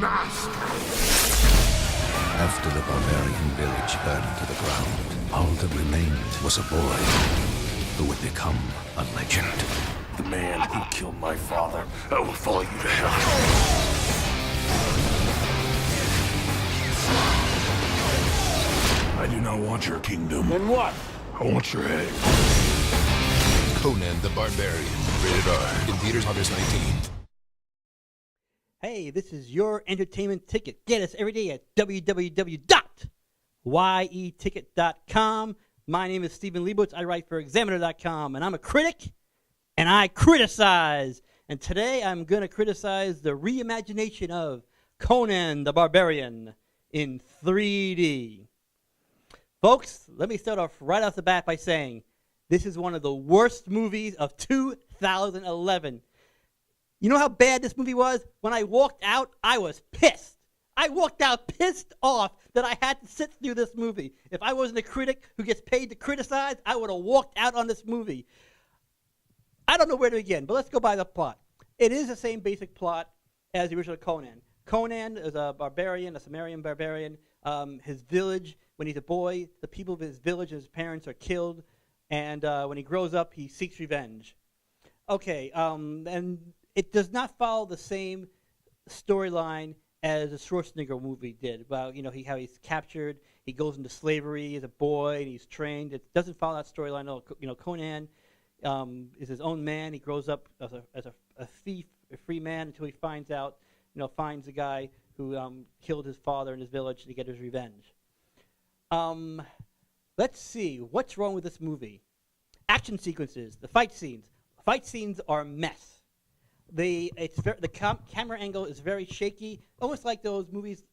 mask! After the barbarian village burned to the ground, all that remained was a boy who would become a legend. The man who killed my father. I will follow you to hell. I do not want your kingdom. Then what? I want your head. Conan the Barbarian. Rated R. In theaters August 19th. Hey, this is your entertainment ticket. Get us every day at www.yeticket.com. My name is Stephen Leibowitz. I write for Examiner.com, and I'm a critic, and I criticize. And today I'm going to criticize the reimagination of Conan the Barbarian in 3D. Folks, let me start off right off the bat by saying this is one of the worst movies of 2011. You know how bad this movie was? When I walked out, I was pissed. I walked out pissed off that I had to sit through this movie. If I wasn't a critic who gets paid to criticize, I would have walked out on this movie. I don't know where to begin, but let's go by the plot. It is the same basic plot as the original Conan. Conan is a barbarian, a Cimmerian barbarian. His village, when he's a boy, the people of his village and his parents are killed, and when he grows up, he seeks revenge. Okay, and it does not follow the same storyline as the Schwarzenegger movie did about, how he's captured, he goes into slavery as a boy, and he's trained. It doesn't follow that storyline at all. Conan is his own man. He grows up as a thief, a free man, until he finds out, finds the guy who killed his father in his village to get his revenge. Let's see, what's wrong with this movie? Action sequences, the fight scenes. Fight scenes are a mess. The camera angle is very shaky, almost like those movies,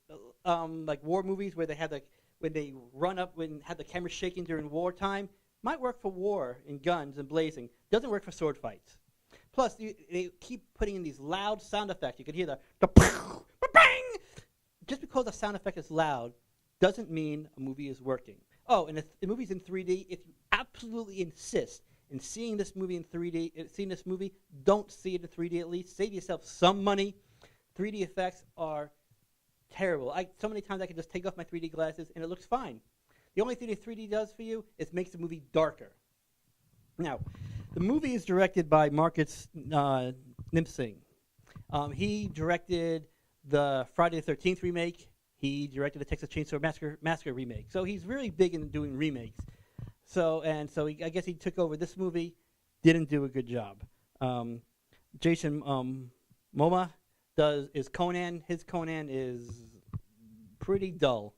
like war movies, where they have when they run up, have the camera shaking during wartime. Might work for war and guns and blazing. Doesn't work for sword fights. Plus, they keep putting in these loud sound effects. You can hear the bang. Just because the sound effect is loud doesn't mean a movie is working. Oh, and if the movie's in 3D, if you absolutely insist in seeing this movie in 3D, don't see it in 3D at least. Save yourself some money. 3D effects are terrible. So many times I can just take off my 3D glasses and it looks fine. The only thing that 3D does for you is makes the movie darker. Now, the movie is directed by Marcus Nimsing. He directed the Friday the 13th remake. He directed the Texas Chainsaw Massacre remake. So he's really big in doing remakes. I guess he took over this movie, didn't do a good job. Jason Momoa is Conan. His Conan is pretty dull.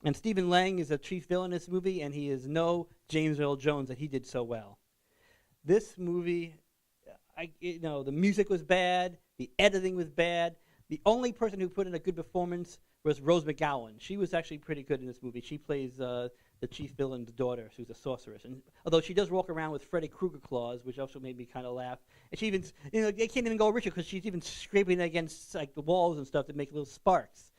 And Stephen Lang is a chief villain in this movie, and he is no James Earl Jones that he did so well. This movie, the music was bad, the editing was bad. The only person who put in a good performance was Rose McGowan. She was actually pretty good in this movie. She plays the chief villain's daughter, who's a sorceress. And although she does walk around with Freddy Krueger claws, which also made me kind of laugh. And she even, they can't even go richer because she's even scraping against the walls and stuff to make little sparks.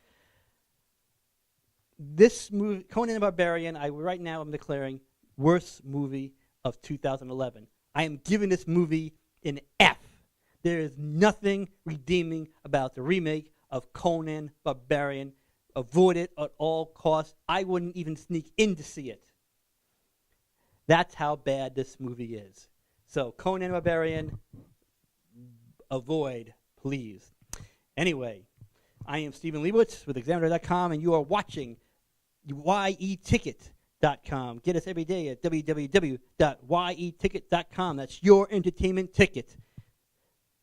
This movie, Conan the Barbarian, right now I'm declaring worst movie of 2011. I am giving this movie an F. There is nothing redeeming about the remake of Conan Barbarian. Avoid it at all costs. I wouldn't even sneak in to see it. That's how bad this movie is. So, Conan Barbarian, avoid, please. Anyway, I am Stephen Leibowitz with Examiner.com, and you are watching yeticket.com. Get us every day at www.yeticket.com. That's your entertainment ticket.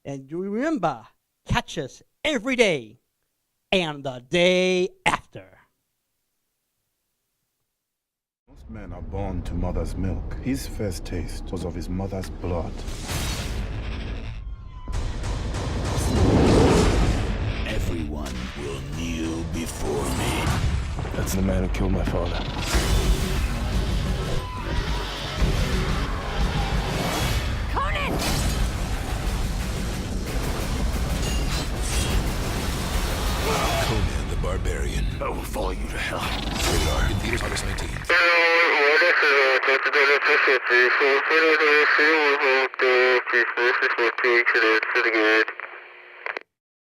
And remember, catch us every day and the day after. Most men are born to mother's milk. His first taste was of his mother's blood. Everyone will kneel before me. That's the man who killed my father. Conan! Conan the Barbarian. I will follow you to hell. Rated R. In theaters August 19th.